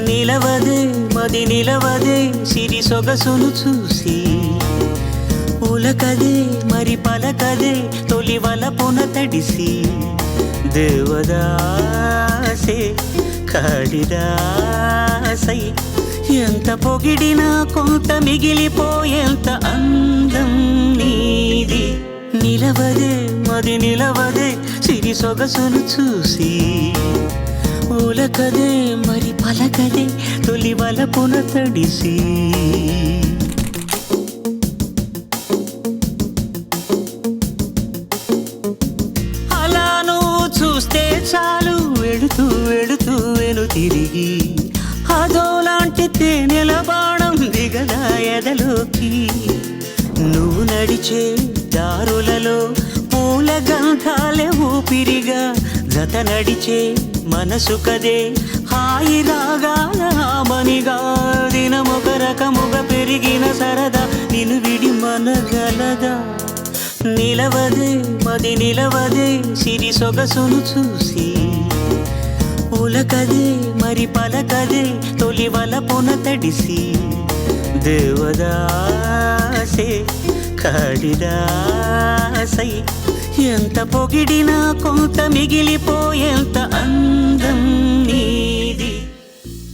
నిలవదే మది నిలవదే సిరి సొగసును చూసి ఉలకదే మరి పలకదే తొలి వలపున తడిసి దేవదాసే కాళిదాసై ఎంత పొగిడినా కొంత మిగిలిపోయేంత అందం నీది నిలవదే మది నిలవదే సిరి సొగసును చూసి ఉలకదే మరి పలకదే తొలి వలపున తడిసి అలా నువ్వు చూస్తే చాలు వెళుతూ వెళుతూ వెను తిరిగి అదోలాంటి తేనెల బాణం దిగదా ఎదలోకి నువ్వు నడిచే దారులలో పూల గంధాలే ఊపిరిగా జత నడిచే మనసు కదే హాయి రాగాల మనిగా దినమొక రకముగా పెరిగిన సరదా నిన్ను విడి మనగలదా నిలవదే మది నిలవదే సిరి సొగసును చూసి ఉలకదే మరి పలకదే తొలి వలపున తడిసి దేవదాసే కాళిదాసై ఎంత పొగిడినా కొంత మిగిలిపోయేంత అందం నీ